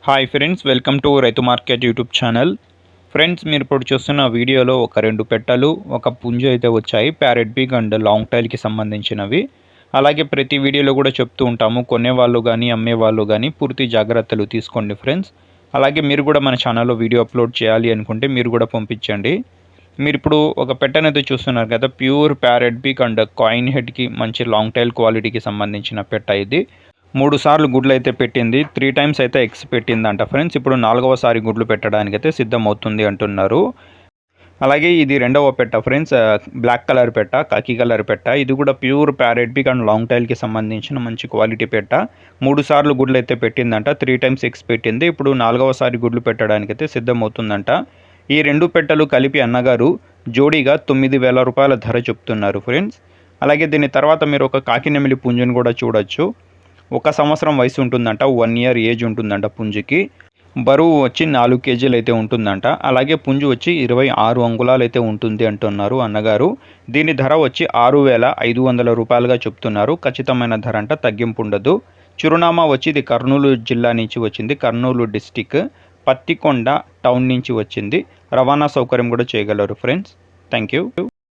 Hi friends, welcome to రైతు market YouTube channel. Friends, మీరు ఇప్పుడు చూస్తున్న వీడియోలో ఒక 2 పెట్టలు, ఒక పుంజు అయితే వచ్చాయి. ప్యారెట్ బిగ్ అండ్ లాంగ్ టైల్కి సంబంధించినవి. అలాగే ప్రతి వీడియోలో కూడా చెప్తూ ఉంటాము, కొనేవాళ్ళు కానీ అమ్మేవాళ్ళు కానీ పూర్తి జాగ్రత్తలు తీసుకోండి ఫ్రెండ్స్. అలాగే మీరు కూడా మన ఛానల్లో వీడియో అప్లోడ్ చేయాలి అనుకుంటే మీరు కూడా పంపించండి. మీరు ఇప్పుడు ఒక పెట్టనైతే చూస్తున్నారు కదా, pure parrot big and coin హెడ్కి మంచి లాంగ్ టైల్ క్వాలిటీకి సంబంధించిన పెట్ట ఇది. 3 సార్లు గుడ్లు అయితే పెట్టింది, 3 టైమ్స్ అయితే ఎగ్స్ పెట్టిందంట ఫ్రెండ్స్. ఇప్పుడు 4వసారి గుడ్లు పెట్టడానికి అయితే సిద్ధమవుతుంది అంటున్నారు. అలాగే ఇది 2వ పెట్ట ఫ్రెండ్స్, బ్లాక్ కలర్ పెట్ట, కాకి కలర్ పెట్ట. ఇది కూడా pure parrot big and long టైల్కి సంబంధించిన మంచి క్వాలిటీ పెట్ట. 3 సార్లు గుడ్లు అయితే పెట్టిందంట, 3 టైమ్స్ ఎగ్స్ పెట్టింది. ఇప్పుడు 4వసారి గుడ్లు పెట్టడానికి అయితే సిద్ధమవుతుందంట. ఈ 2 పెట్టలు కలిపి అన్నగారు జోడీగా 9,000 రూపాయల ధర చెప్తున్నారు ఫ్రెండ్స్. అలాగే దీని తర్వాత మీరు ఒక కాకినెమిలి పుంజును కూడా చూడొచ్చు. 1 సంవత్సరం వయసు ఉంటుందంట, 1 ఇయర్ ఏజ్ ఉంటుందంట పుంజుకి. బరువు వచ్చి 4 కేజీలు అయితే ఉంటుందంట. అలాగే పుంజు వచ్చి 26 అంగుళాలు అయితే ఉంటుంది అంటున్నారు అన్నగారు. దీని ధర వచ్చి 6,500 రూపాయలుగా చెప్తున్నారు. ఖచ్చితమైన ధర అంట, తగ్గింపు ఉండదు. చిరునామా వచ్చి ఇది కర్నూలు జిల్లా నుంచి వచ్చింది, కర్నూలు డిస్టిక్, పత్తికొండ టౌన్ నుంచి వచ్చింది. రవాణా సౌకర్యం కూడా చేయగలరు ఫ్రెండ్స్. Thank you.